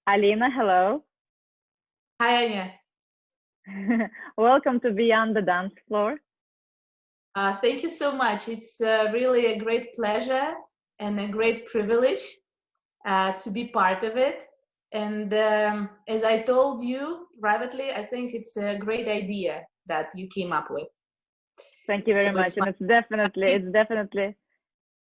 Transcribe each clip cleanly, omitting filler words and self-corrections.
Alina, hello. Hi, Anya. Welcome to Beyond the Dance Floor. Thank you so much. It's really a great pleasure and a great privilege to be part of it. And as I told you privately, I think it's a great idea that you came up with. Thank you very So much. it's And it's definitely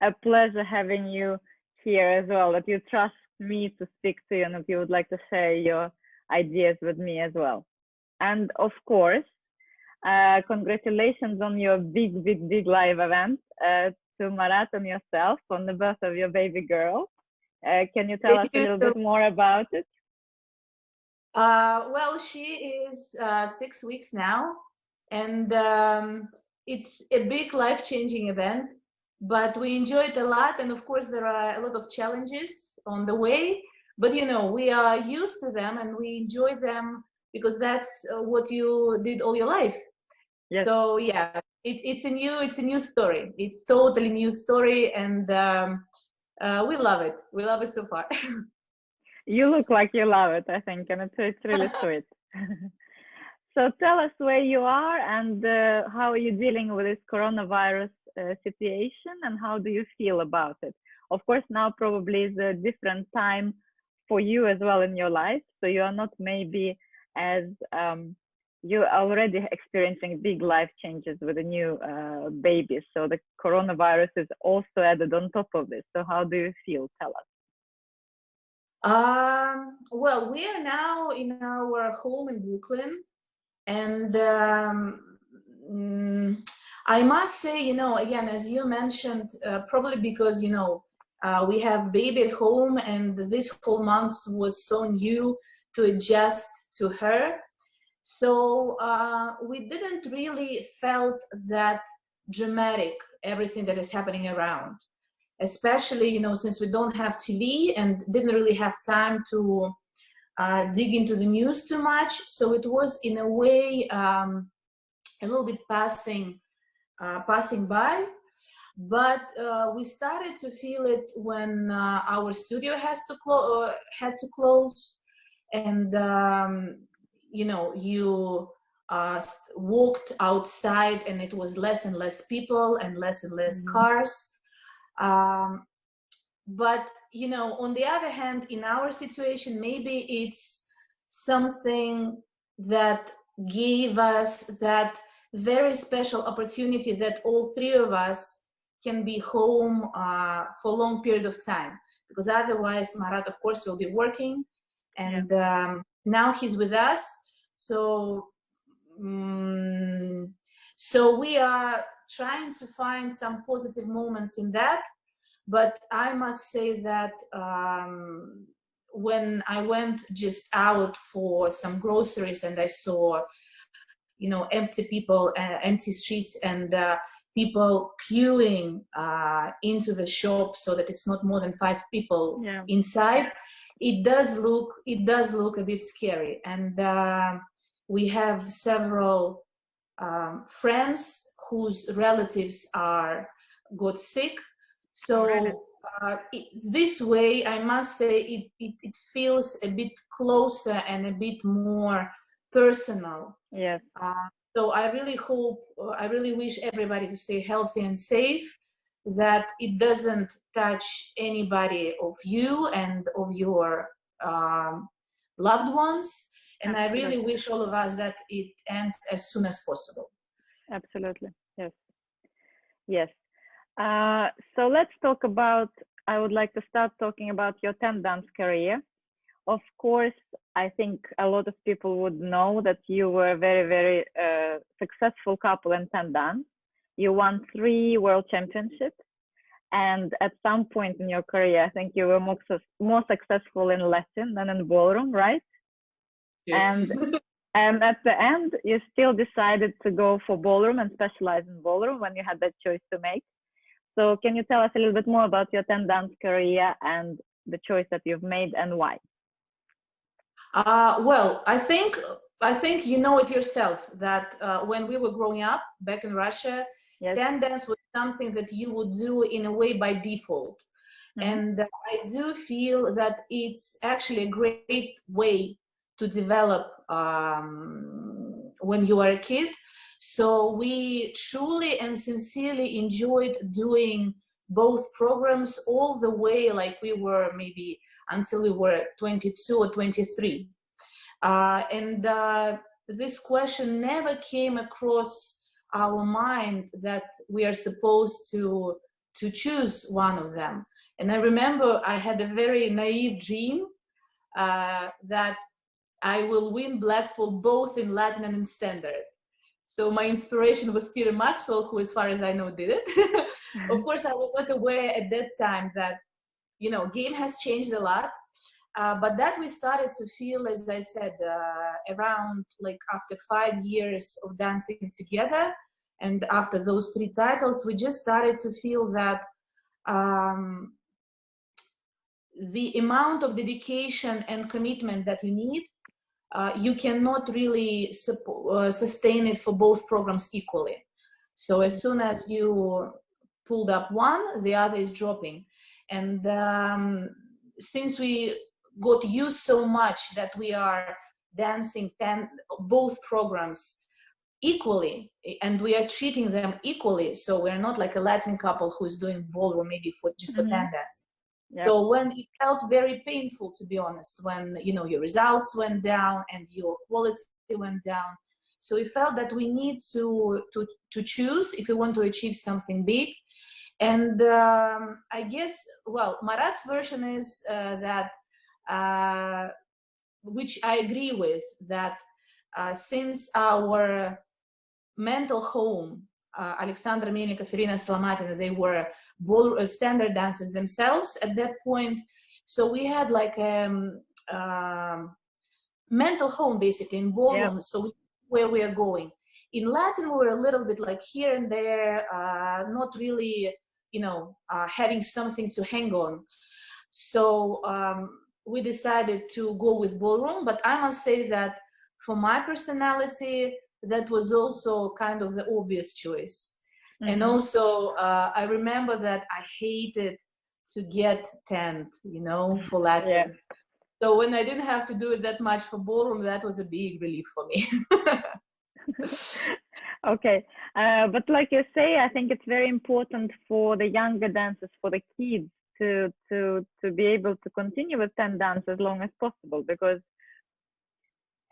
a pleasure having you here as well, that you trust me to speak to you and that you would like to share your ideas with me as well. And of course, congratulations on your big live event to Marat and yourself on the birth of your baby girl. Can you tell thank us a you little so bit more about it? Well, she is 6 weeks now, and it's a big life-changing event, but we enjoy it a lot. And of course, there are a lot of challenges on the way, but we are used to them and we enjoy them because that's what you did all your life. Yes. So yeah, it's a new story. It's totally new story, and we love it. We love it so far. You look like you love it, I think, and it's really sweet. So tell us where you are and how are you dealing with this coronavirus situation and how do you feel about it? Of course, now probably is a different time for you as well in your life. So you are not maybe as you're already experiencing big life changes with a new baby. So the coronavirus is also added on top of this. So how do you feel? Tell us. Well, we are now in our home in Brooklyn, and I must say, again, as you mentioned, probably because we have baby at home, and this whole month was so new to adjust to her. So we didn't really felt that dramatic everything that is happening around, especially since we don't have TV and didn't really have time to dig into the news too much. So it was in a way a little bit passing by. But we started to feel it when our studio had to close, and you walked outside, and it was less and less people and less cars. But on the other hand, in our situation, maybe it's something that gave us that very special opportunity that all three of us can be home for a long period of time, because otherwise Marat, of course, will be working, and now he's with us. So so we are trying to find some positive moments in that. But I must say that when I went just out for some groceries and I saw, empty people, empty streets, and people queuing into the shop so that it's not more than 5 people inside, it does look a bit scary. And we have several friends whose relatives got sick. So this way, I must say, it feels a bit closer and a bit more personal. Yes. So I really wish everybody to stay healthy and safe, that it doesn't touch anybody of you and of your loved ones. And I really wish all of us that it ends as soon as possible. Absolutely. Yes. Yes. So let's talk about, I would like to start talking about your 10 dance career. Of course, I think a lot of people would know that you were a very successful couple in 10 dance. You won 3 world championships. And at some point in your career, I think you were more successful in Latin than in ballroom, right? Yeah. And at the end, you still decided to go for ballroom and specialize in ballroom when you had that choice to make. So can you tell us a little bit more about your 10 dance career and the choice that you've made and why? Well, I think you know it yourself that when we were growing up back in Russia, 10 dance was something that you would do in a way by default. Mm-hmm. And I do feel that it's actually a great way to develop when you are a kid. So we truly and sincerely enjoyed doing both programs all the way, like we were maybe until we were 22 or 23. And this question never came across our mind that we are supposed to choose one of them. And I remember I had a very naive dream that I will win Blackpool both in Latin and in Standard. So my inspiration was Peter Maxwell, who, as far as I know, did it. Of course, I was not aware at that time that, you know, game has changed a lot. But that we started to feel, as I said, around like after 5 years of dancing together, and after those 3 titles, we just started to feel that the amount of dedication and commitment that you need, you cannot really sustain it for both programs equally. So as soon as you pulled up one, the other is dropping. And since we got used so much that we are dancing both programs equally, and we are treating them equally, so we're not like a Latin couple who is doing ballroom maybe just for Mm-hmm. 10 dance. Yep. So when it felt very painful, to be honest, when, you know, your results went down and your quality went down, so we felt that we need to choose if we want to achieve something big. And I guess, well, Marat's version is that, which I agree with, that since our mental home, Alexandra Melnikov, Irina Slomatina, they were standard dancers themselves at that point. So we had like a mental home basically in ballroom. Yep. So we knew where we are going. In Latin, we were a little bit like here and there, not really, you know, having something to hang on. So we decided to go with ballroom, but I must say that for my personality, that was also kind of the obvious choice. Mm-hmm. And also, I remember that I hated to get tent, you know, for Latin. Yeah. So when I didn't have to do it that much for ballroom, that was a big relief for me. Okay, but like you say, I think it's very important for the younger dancers, for the kids, to be able to continue with 10 dance as long as possible, because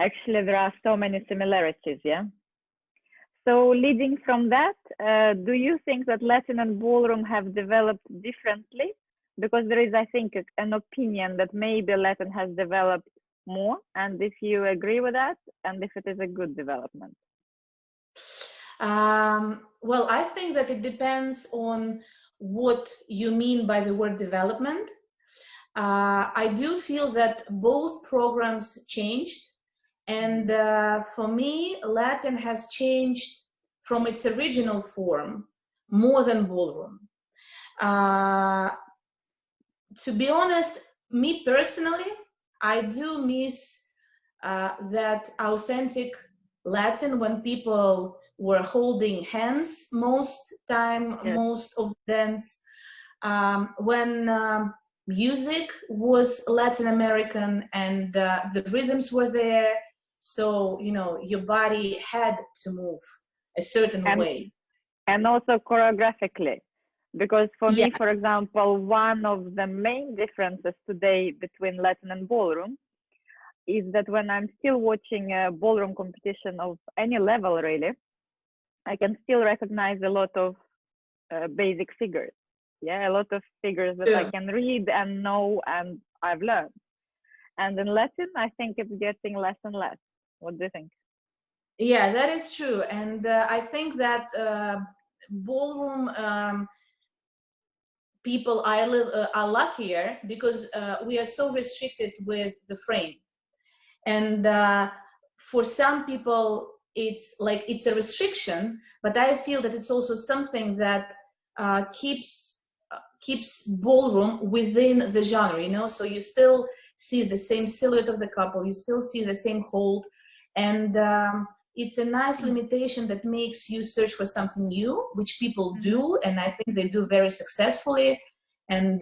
actually there are so many similarities. Yeah. So leading from that, do you think that Latin and ballroom have developed differently? Because there is, I think, an opinion that maybe Latin has developed more, and if you agree with that, and if it is a good development. Well, I think that it depends on what you mean by the word development. I do feel that both programs changed. And for me, Latin has changed from its original form more than ballroom. To be honest, me personally, I do miss that authentic Latin when people were holding hands most time, yes. Most of the dance. When music was Latin American and the rhythms were there. So, you know, your body had to move a certain way. And also choreographically. Because for me, for example, one of the main differences today between Latin and ballroom is that when I'm still watching a ballroom competition of any level, really, I can still recognize a lot of basic figures. Yeah, a lot of figures that I can read and know and I've learned. And in Latin, I think it's getting less and less. What do you think? Yeah, that is true. And I think that ballroom people are luckier because we are so restricted with the frame. And for some people, it's like it's a restriction, but I feel that it's also something that keeps ballroom within the genre, you know, so you still see the same silhouette of the couple, you still see the same hold, and it's a nice limitation that makes you search for something new, which people do, and I think they do very successfully. And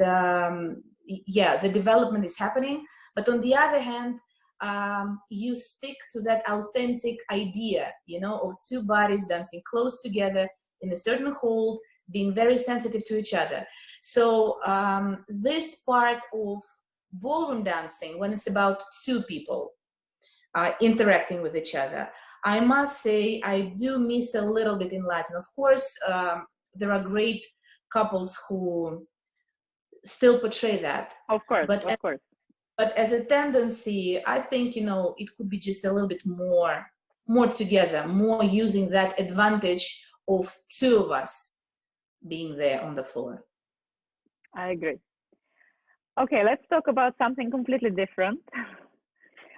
yeah, the development is happening. But on the other hand, you stick to that authentic idea, you know, of two bodies dancing close together in a certain hold, being very sensitive to each other. So this part of ballroom dancing, when it's about two people interacting with each other, I must say I do miss a little bit in Latin. Of course, there are great couples who still portray that. Of course, But of course. But as a tendency, I think, you know, it could be just a little bit more together, more using that advantage of two of us being there on the floor. I agree. Okay, let's talk about something completely different.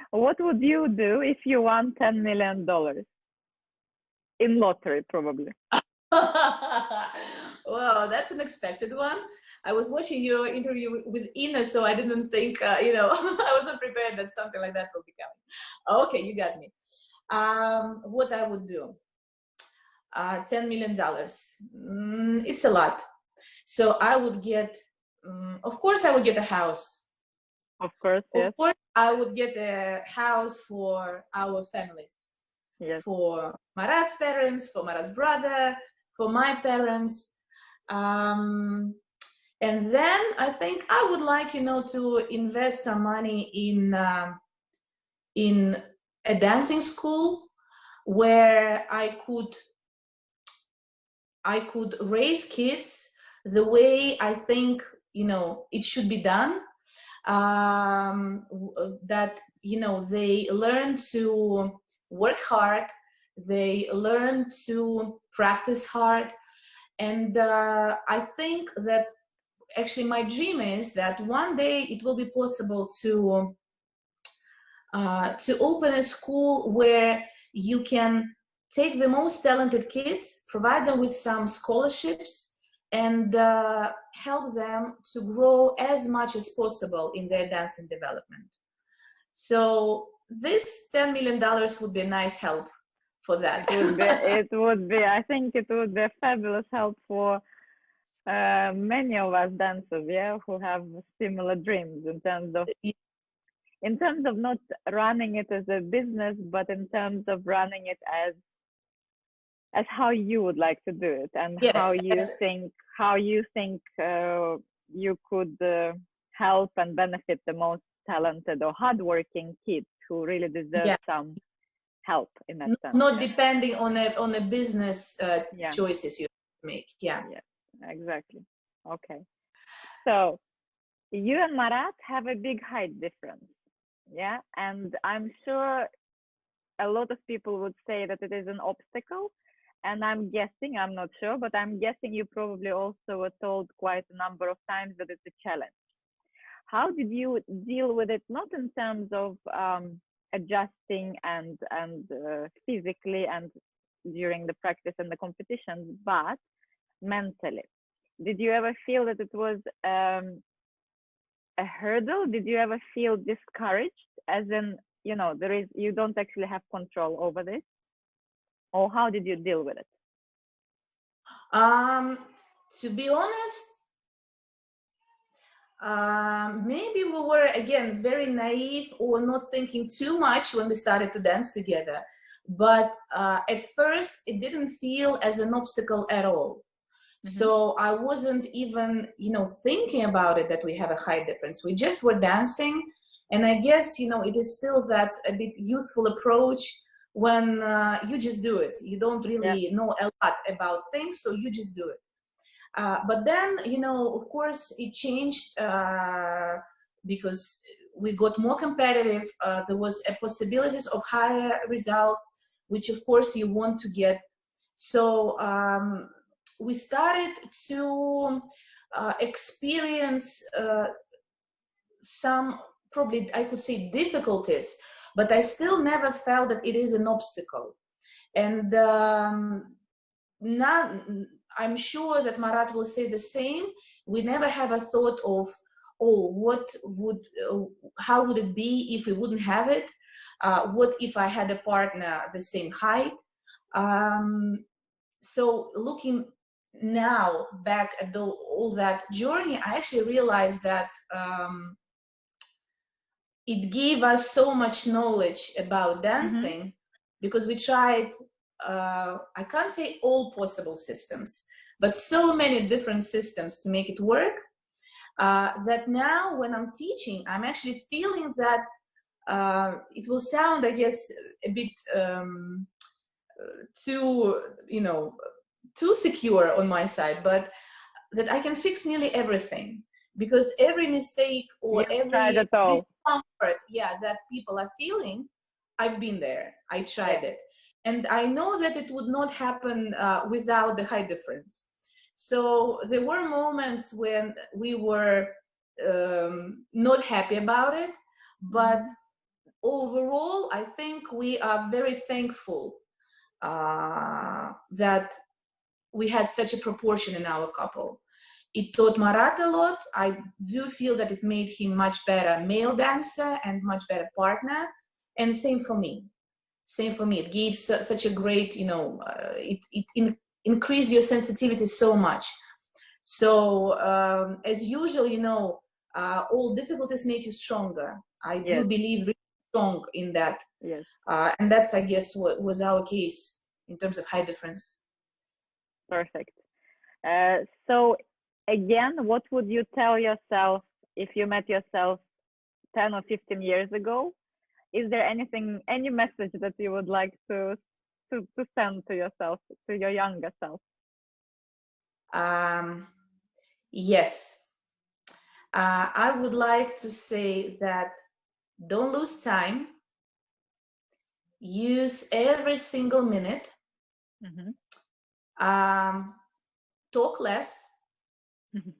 What would you do if you won $10 million? In lottery, probably. Well, that's an expected one. I was watching your interview with Ina, so I didn't think, you know, I was not prepared that something like that will be coming. Okay, you got me. What I would do, $10 million. It's a lot. So I would get, of course, I would get a house. Of course, yes. Of course, I would get a house for our families. Yes. For Marat's parents, for Marat's brother, for my parents. And then I think I would like, you know, to invest some money in a dancing school where I could raise kids the way I think, you know, it should be done. That, you know, they learn to work hard, they learn to practice hard. And I think that actually my dream is that one day it will be possible to open a school where you can take the most talented kids, provide them with some scholarships, and help them to grow as much as possible in their dancing development. So this $10 million would be a nice help for that. It would be, I think it would be a fabulous help for many of us dancers, yeah, who have similar dreams in terms of not running it as a business, but in terms of running it as how you would like to do it, and Yes, how you think you could help and benefit the most talented or hardworking kids who really deserve some help in that sense. Not depending on a business choices you make. Yeah. Yes, exactly. Okay. So you and Marat have a big height difference. Yeah. And I'm sure a lot of people would say that it is an obstacle. And I'm guessing, I'm not sure, but I'm guessing you probably also were told quite a number of times that it's a challenge. How did you deal with it, not in terms of adjusting and physically and during the practice and the competitions, but mentally? Did you ever feel that it was a hurdle? Did you ever feel discouraged, as in, you know, you don't actually have control over this? Or how did you deal with it? To be honest, maybe we were, again, very naive or not thinking too much when we started to dance together. But at first, it didn't feel as an obstacle at all. So I wasn't even, you know, thinking about it, that we have a height difference. We just were dancing. And I guess, you know, it is still that a bit youthful approach when you just do it. You don't really know a lot about things, so you just do it. But then, you know, of course, it changed because we got more competitive. There was a possibilities of higher results, which of course you want to get. So we started to experience some, probably I could say, difficulties, but I still never felt that it is an obstacle. And now I'm sure that Marat will say the same. We never have a thought of, oh, how would it be if we wouldn't have it? What if I had a partner the same height? So looking now back at all that journey, I actually realized that it gave us so much knowledge about dancing, because we tried, I can't say all possible systems, but so many different systems to make it work, that now when I'm teaching, I'm actually feeling that it will sound, I guess, a bit too, too secure on my side, but that I can fix nearly everything, because every mistake or You tried every it all. discomfort, that people are feeling, I've been there, I tried it, and I know that it would not happen without the high difference. So there were moments when we were not happy about it, but overall, I think we are very thankful that we had such a proportion in our couple. It taught Marat a lot. I do feel that it made him much better male dancer and much better partner. And same for me. Same for me. It gave such a great, it increased your sensitivity so much. So as usual, all difficulties make you stronger. I do believe really strong in that. Yes. And that's, I guess, what was our case in terms of high difference. Perfect. So again, what would you tell yourself if you met yourself 10 or 15 years ago? Is there any message that you would like to send to yourself, to your younger self? Yes. I would like to say that don't lose time. Use every single minute. Talk less.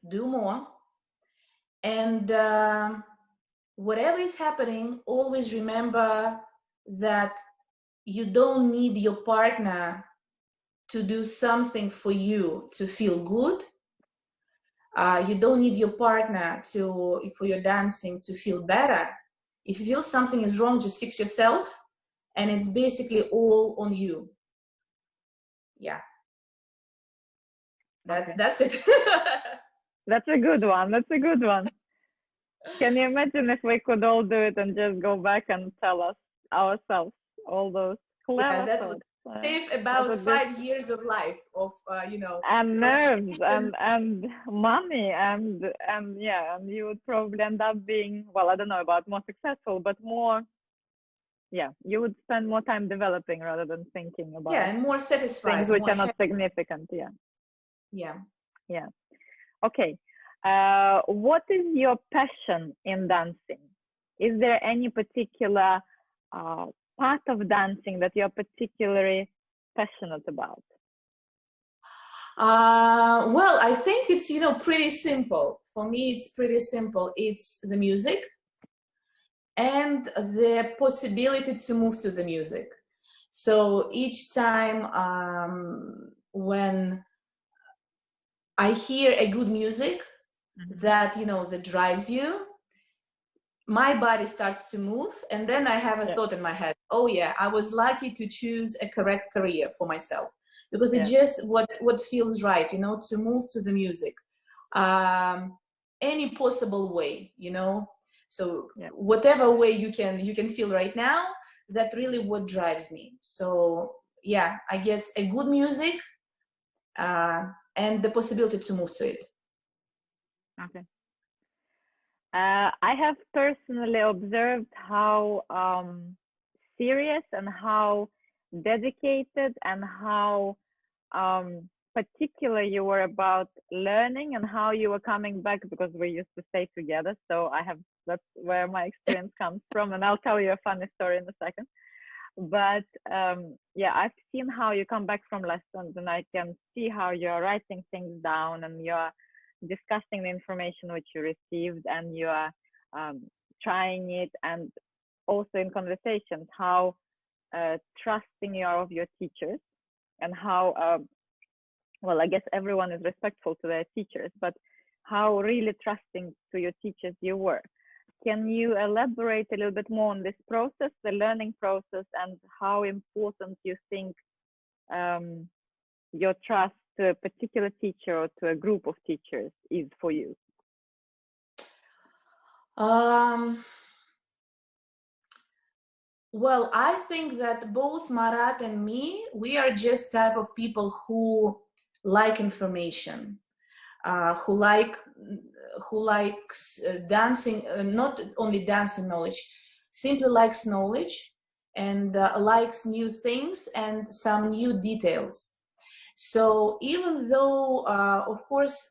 Do more. And whatever is happening, always remember that you don't need your partner to do something for you to feel good. You don't need your partner for your dancing to feel better. If you feel something is wrong, just fix yourself, and it's basically all on you. Yeah, that's it. That's a good one. That's a good one. Can you imagine if we could all do it and just go back and tell us ourselves all those clever that thoughts? would save about 5 years of life of and nerves and money and you would probably end up being, well, I don't know about more successful, but more, you would spend more time developing rather than thinking about and more satisfied, things which are not significant. Okay. What is your passion in dancing? Is there any particular part of dancing that you're particularly passionate about? Well, I think it's pretty simple. For me, it's pretty simple. It's the music and the possibility to move to the music. So each time when I hear a good music that that drives you, my body starts to move, and then I have a thought in my head, oh yeah, I was lucky to choose a correct career for myself, because it's just what feels right, to move to the music, any possible way, so whatever way you can feel right now, that really what drives me. So yeah, I guess a good music and the possibility to move to it. Okay. I have personally observed how serious and how dedicated and how particular you were about learning, and how you were coming back, because we used to stay together. So that's where my experience comes from, and I'll tell you a funny story in a second. But I've seen how you come back from lessons, and I can see how you're writing things down and you're discussing the information which you received, and you are trying it, and also in conversations how trusting you are of your teachers, and how well, I guess everyone is respectful to their teachers, but how really trusting to your teachers you were. Can you elaborate a little bit more on this process, the learning process, and how important you think your trust to a particular teacher or to a group of teachers is for you? Well, I think that both Marat and me, we are just type of people who like information, who likes dancing, not only dancing knowledge, simply likes knowledge and likes new things and some new details. So even though, of course,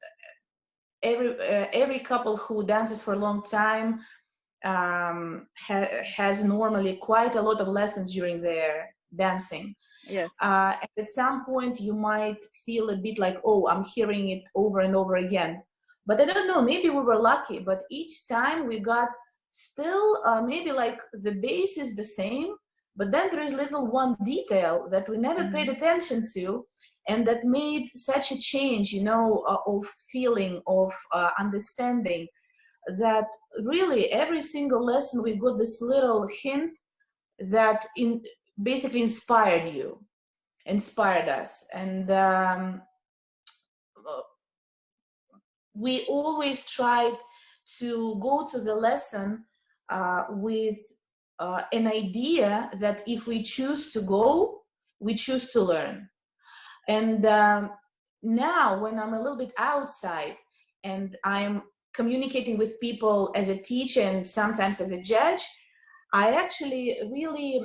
every couple who dances for a long time has normally quite a lot of lessons during their dancing. Yes. At some point you might feel a bit like, oh, I'm hearing it over and over again. But I don't know, maybe we were lucky, but each time we got still maybe like the base is the same, but then there is little one detail that we never paid attention to, and that made such a change, you know, of feeling, of understanding, that really every single lesson we got this little hint that basically inspired us. And we always tried to go to the lesson with an idea that if we choose to go, we choose to learn. And now when I'm a little bit outside and I'm communicating with people as a teacher and sometimes as a judge, I actually really,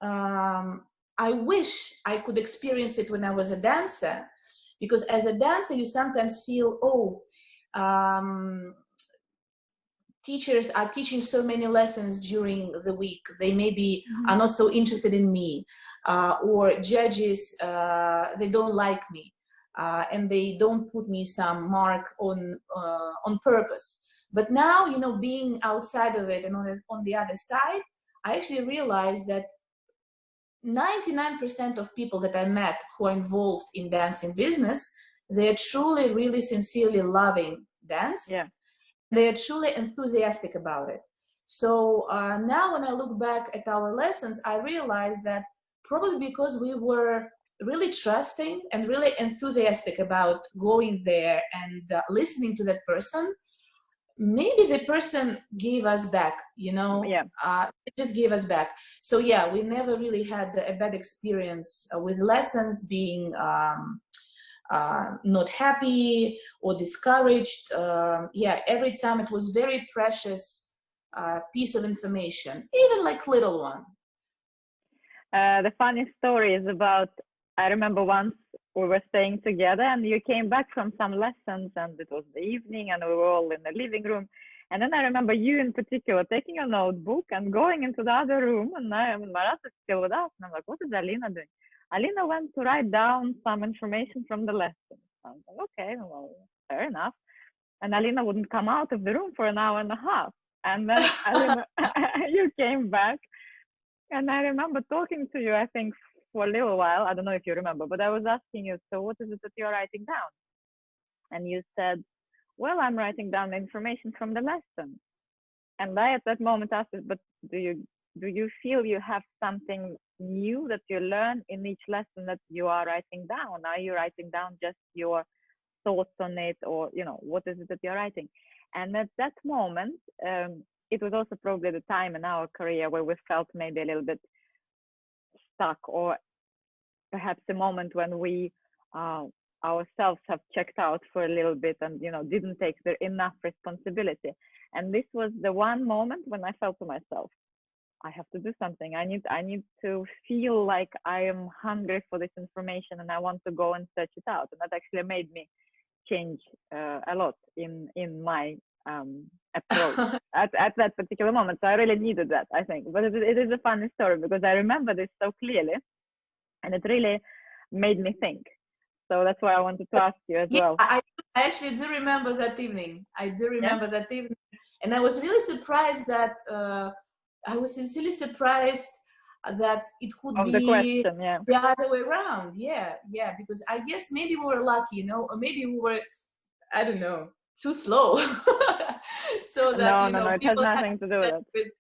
I wish I could experience it when I was a dancer, because as a dancer, you sometimes feel, oh, teachers are teaching so many lessons during the week. They maybe are not so interested in me, or judges, they don't like me. And they don't put me some mark on purpose. But now, you know, being outside of it and on the other side, I actually realized that 99% of people that I met who are involved in dancing business, they're truly, really sincerely loving dance. Yeah. They're truly enthusiastic about it. So now when I look back at our lessons, I realize that probably because we were really trusting and really enthusiastic about going there and listening to that person, maybe the person gave us back, you know. Yeah. It just gave us back. So yeah, we never really had a bad experience with lessons being not happy or discouraged. Yeah, every time it was very precious piece of information, even like little one. The funny story is about, I remember once we were staying together and you came back from some lessons and it was the evening and we were all in the living room. And then I remember you in particular taking a notebook and going into the other room, and Marat is still with us. And I'm like, what is Alina doing? Alina went to write down some information from the lesson. I was like, okay, well, fair enough. And Alina wouldn't come out of the room for an hour and a half. And then Alina, you came back. And I remember talking to you, I think, for a little while. I don't know if you remember, but I was asking you, so what is it that you're writing down? And you said, well, I'm writing down the information from the lesson. And I at that moment asked, but do you feel you have something new that you learn in each lesson that you are writing down? Are you writing down just your thoughts on it, or, you know, what is it that you're writing? And at that moment, it was also probably the time in our career where we felt maybe a little bit stuck, or perhaps a moment when we ourselves have checked out for a little bit and, you know, didn't take enough responsibility. And this was the one moment when I felt to myself, I have to do something. I need to feel like I am hungry for this information and I want to go and search it out. And that actually made me change a lot in my approach at that particular moment. So I really needed that, I think. But it is a funny story because I remember this so clearly, and it really made me think. So that's why I wanted to ask you as well. I actually do remember that evening. I do remember that evening, and I was really surprised that I was sincerely surprised that it could be the question, the other way around. Yeah, because I guess maybe we were lucky, you know, or maybe we were, I don't know, too slow. So that no, it has nothing to do with it.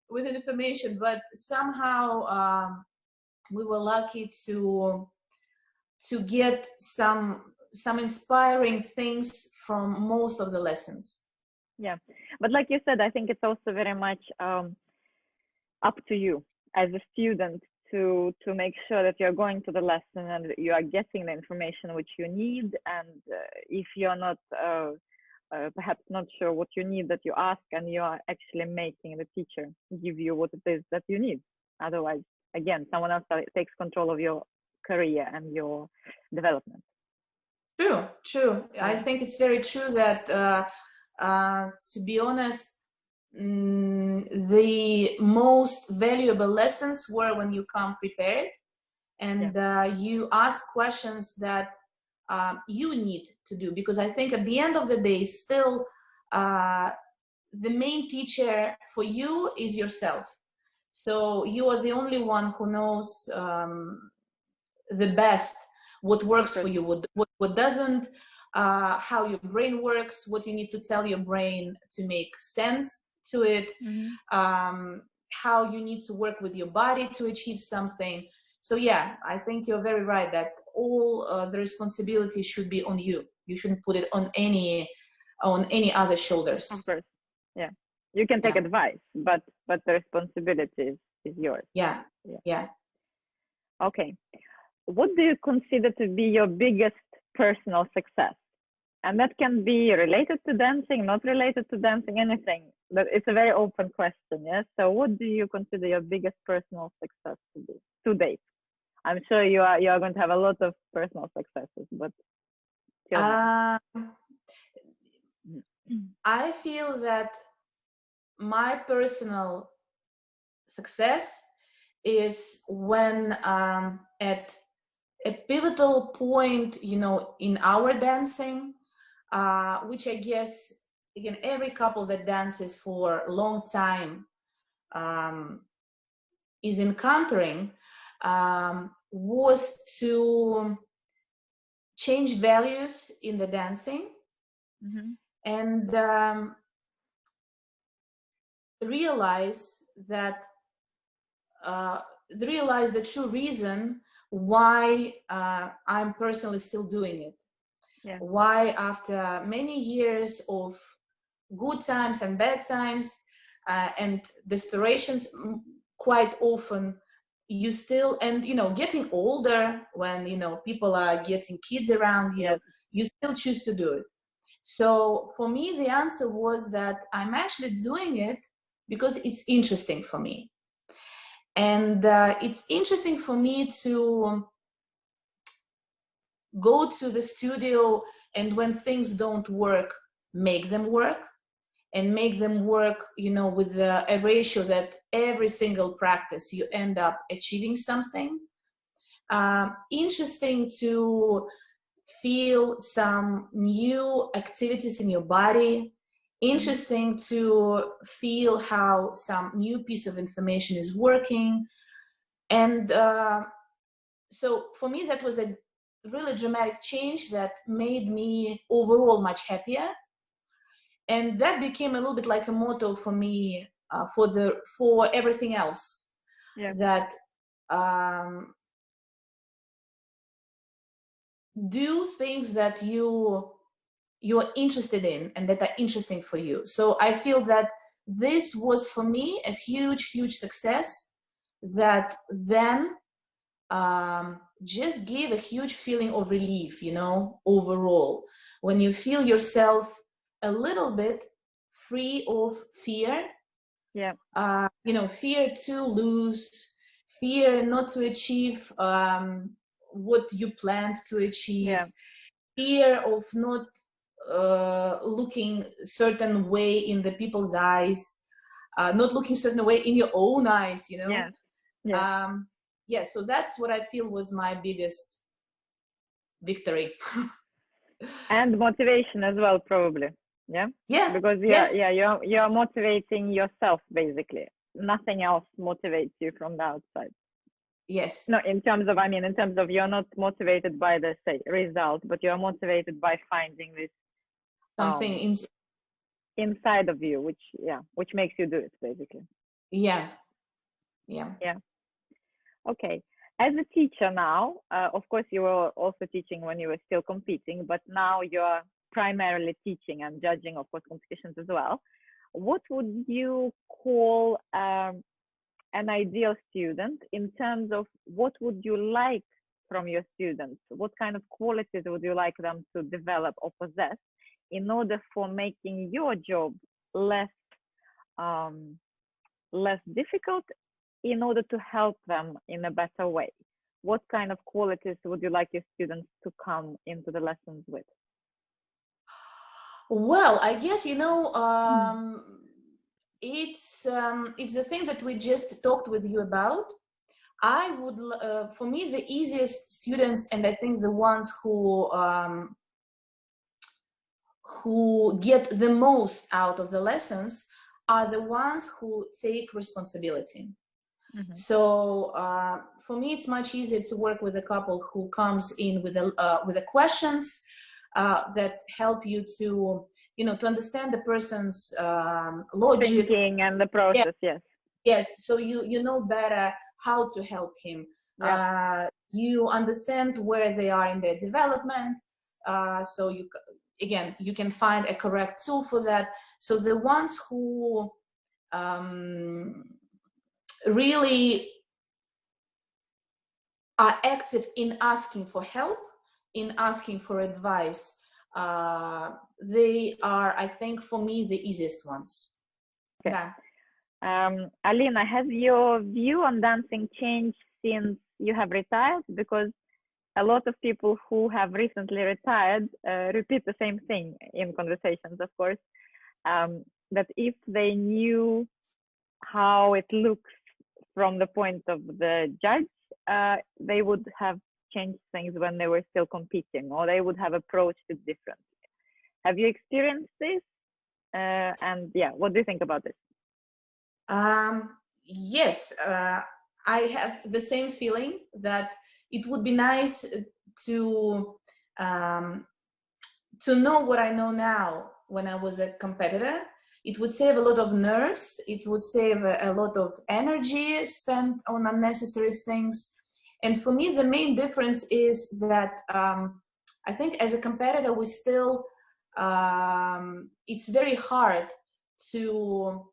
With information, but somehow we were lucky to to get some inspiring things from most of the lessons. Yeah, but like you said, I think it's also very much up to you as a student to make sure that you're going to the lesson and you are getting the information which you need. And if you're not perhaps not sure what you need, that you ask, and you are actually making the teacher give you what it is that you need. Otherwise, again, someone else takes control of your career and your development. True. I think it's very true that, to be honest, the most valuable lessons were when you come prepared and you ask questions that you need to do, because I think at the end of the day, still, the main teacher for you is yourself. So you are the only one who knows the best what works for you, what doesn't, how your brain works, what you need to tell your brain to make sense to it, how you need to work with your body to achieve something. So yeah, I think you're very right that all the responsibility should be on you. You shouldn't put it on any other shoulders. Of course, yeah. You can take advice, but the responsibility is yours. Yeah. Okay. What do you consider to be your biggest personal success? And that can be related to dancing, not related to dancing, anything. But it's a very open question, yes? So what do you consider your biggest personal success to be to date? I'm sure you are going to have a lot of personal successes, but I feel that my personal success is when at a pivotal point, you know, in our dancing, which I guess, again, every couple that dances for a long time is encountering, was to change values in the dancing and realize the true reason why I'm personally still doing it. Yeah. Why, after many years of good times and bad times and desperations, quite often you still, and you know, getting older, when you know people are getting kids around you, you still choose to do it. So for me, the answer was that I'm actually doing it because it's interesting for me. And it's interesting for me to go to the studio and when things don't work, make them work, and make them work, you know, with a ratio that every single practice you end up achieving something. Interesting to feel some new activities in your body. Interesting to feel how some new piece of information is working. And so for me, that was a really dramatic change that made me overall much happier. And that became a little bit like a motto for me for everything else. That do things that you're interested in and that are interesting for you. So I feel that this was for me a huge success that then just gave a huge feeling of relief, you know, overall, when you feel yourself a little bit free of fear. You know, fear to lose, fear not to achieve what you planned to achieve, fear of not looking certain way in the people's eyes, not looking certain way in your own eyes, you know. So that's what I feel was my biggest victory. And motivation as well, probably. Because you're motivating yourself, basically. Nothing else motivates you from the outside. No, in terms of you're not motivated by the result, but you're motivated by finding this something inside of you, which makes you do it, basically. Yeah. Okay. As a teacher now, of course, you were also teaching when you were still competing, but now you're primarily teaching and judging, of course, competitions as well. What would you call an ideal student in terms of what would you like from your students? What kind of qualities would you like them to develop or possess in order for making your job less less difficult, in order to help them in a better way? What kind of qualities would you like your students to come into the lessons with? Well, I guess, it's the thing that we just talked with you about. I would, for me, the easiest students, and I think the ones who get the most out of the lessons, are the ones who take responsibility. Mm-hmm. So for me, it's much easier to work with a couple who comes in with the questions that help you to, to understand the person's logic, thinking, and the process. Yes. Yes. So you know better how to help him. Yeah. You understand where they are in their development. So you can find a correct tool for that. So the ones who really are active in asking for help, in asking for advice, they are, I think, for me, the easiest ones. Okay. Yeah. Alina, has your view on dancing changed since you have retired? Because a lot of people who have recently retired repeat the same thing in conversations, of course, that if they knew how it looks from the point of the judge, they would have changed things when they were still competing, or they would have approached it differently. Have you experienced this? And yeah, what do you think about this? Yes, I have the same feeling that it would be nice to know what I know now when I was a competitor. It would save a lot of nerves. It would save a lot of energy spent on unnecessary things. And for me, the main difference is that I think as a competitor, we still, it's very hard to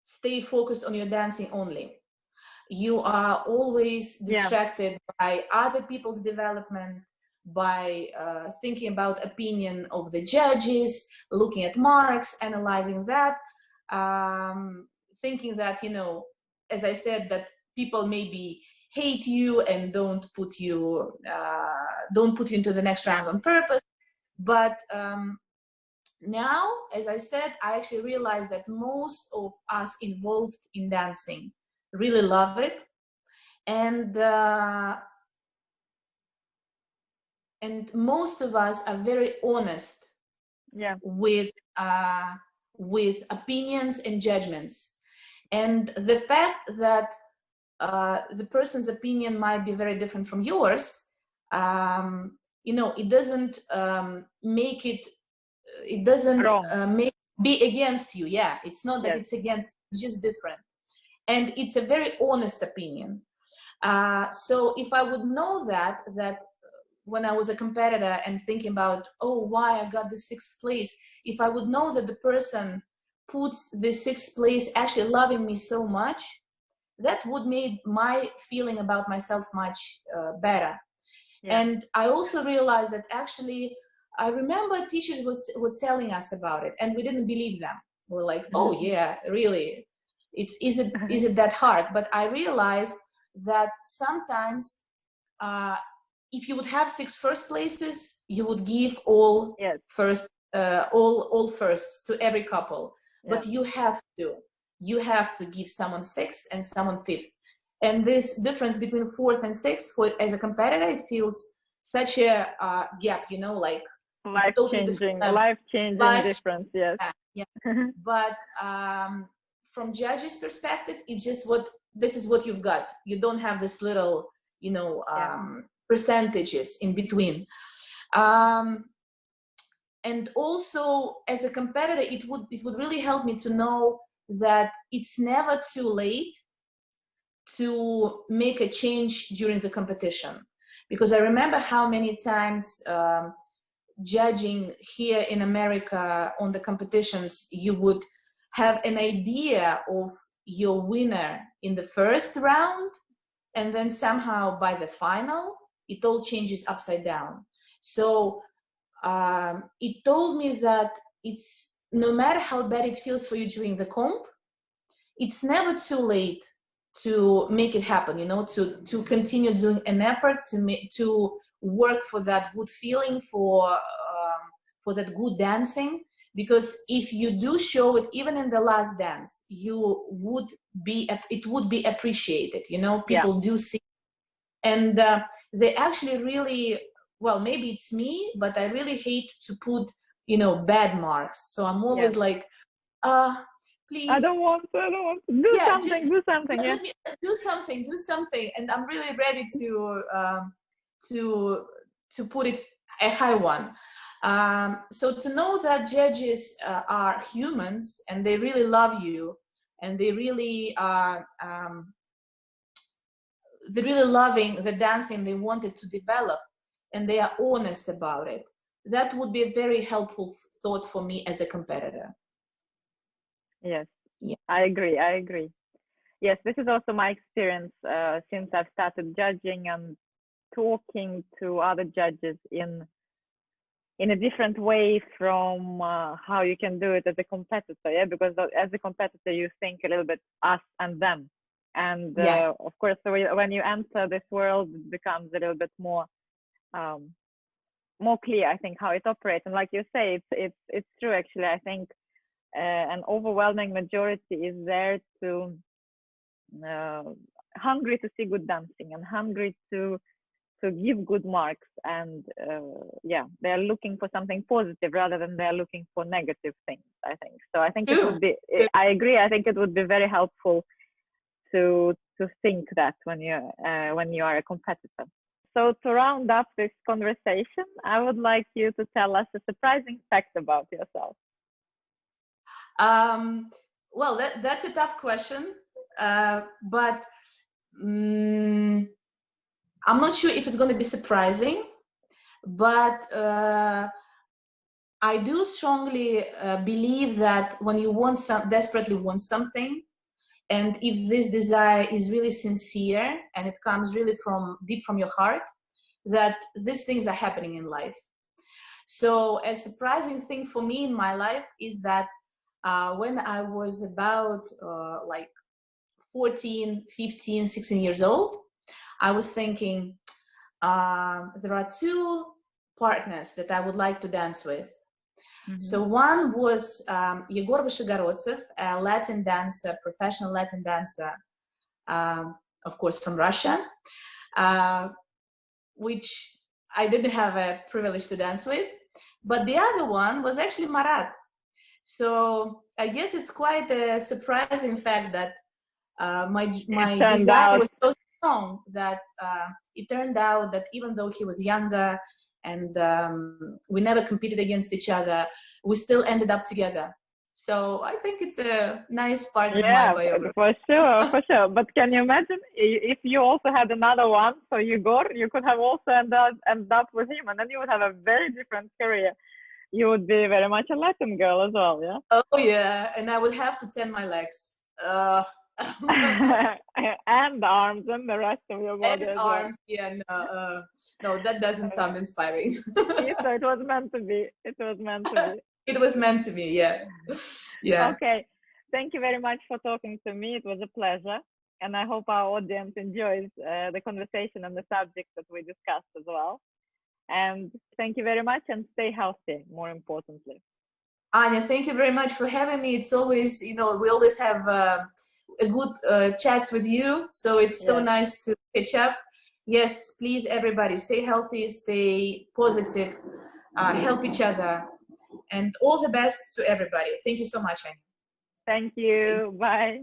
stay focused on your dancing only. You are always distracted by other people's development, by thinking about opinion of the judges, looking at marks, analyzing that, thinking that, as I said, that people maybe hate you and don't put you into the next round on purpose. But now, as I said, I actually realized that most of us involved in dancing really love it, and most of us are very honest with opinions and judgments. And the fact that the person's opinion might be very different from yours, it doesn't make it be against you. Yeah, it's not that it's against you, it's just different. And it's a very honest opinion. So if I would know that when I was a competitor and thinking about, why I got the 6th place, if I would know that the person puts the 6th place actually loving me so much, that would make my feeling about myself much better. Yeah. And I also realized that actually, I remember teachers were telling us about it, and we didn't believe them. We're like, oh yeah, really? Is it that hard? But I realized that sometimes if you would have 6 first places, you would give all firsts to every couple. But you have to give someone 6th and someone 5th. And this difference between 4th and 6th, as a competitor, it feels such a gap, like life-changing difference. Yes. Yeah. But from judges' perspective, it's just this is what you've got. You don't have this little, percentages in between. And also, as a competitor, it would really help me to know that it's never too late to make a change during the competition. Because I remember how many times judging here in America on the competitions, you would have an idea of your winner in the first round, and then somehow by the final, it all changes upside down. So it told me that it's no matter how bad it feels for you during the comp, it's never too late to make it happen, you know, to continue doing an effort, to work for that good feeling, for that good dancing. Because if you do show it, even in the last dance, it would be appreciated, you know, people do see. And they actually really, well, maybe it's me, but I really hate to put, you know, bad marks. So I'm always like, please. I don't want to. Do something. Let me do something. And I'm really ready to put it a high one. So to know that judges are humans and they really love you, and they really are, they're really loving the dancing they wanted to develop, and they are honest about it, that would be a very helpful thought for me as a competitor. Yes, I agree. Yes, this is also my experience since I've started judging and talking to other judges in a different way from how you can do it as a competitor. Yeah, because as a competitor, you think a little bit us and them. And of course, when you enter this world, it becomes a little bit more clear, I think, how it operates. And like you say, it's true. Actually, I think an overwhelming majority is there to hungry to see good dancing and hungry to give good marks, and they're looking for something positive rather than they're looking for negative things, I think. So I think it would be, I agree, I think it would be very helpful to think that when you are a competitor. So to round up this conversation, I would like you to tell us a surprising fact about yourself. Well, that's a tough question, but I'm not sure if it's going to be surprising, but I do strongly believe that when you desperately want something, and if this desire is really sincere and it comes really deep from your heart, that these things are happening in life. So a surprising thing for me in my life is that when I was about like 14, 15, 16 years old, I was thinking, there are two partners that I would like to dance with. So one was Yegor Vyshegorодtsev, a Latin dancer, professional Latin dancer, of course from Russia, which I didn't have a privilege to dance with. But the other one was actually Marat. So I guess it's quite a surprising fact that my desire was so strong that it turned out that even though he was younger and we never competed against each other, we still ended up together. So I think it's a nice part of my biography. For sure. But can you imagine if you also had another one, so Yegor, you could have also ended up with him, and then you would have a very different career. You would be very much a Latin girl as well, yeah? Oh yeah, and I would have to tan my legs. And arms and the rest of your body and as arms, well. No, that doesn't sound inspiring. So it was meant to be. It was meant to be, yeah. Okay, thank you very much for talking to me. It was a pleasure, and I hope our audience enjoys the conversation and the subjects that we discussed as well. And thank you very much, and stay healthy, more importantly. Anya, thank you very much for having me. It's always, we always have a good chats with you. So it's so nice to catch up. Yes, please, everybody, stay healthy, stay positive, help each other, and all the best to everybody. Thank you so much, Anya. Thank you. Bye.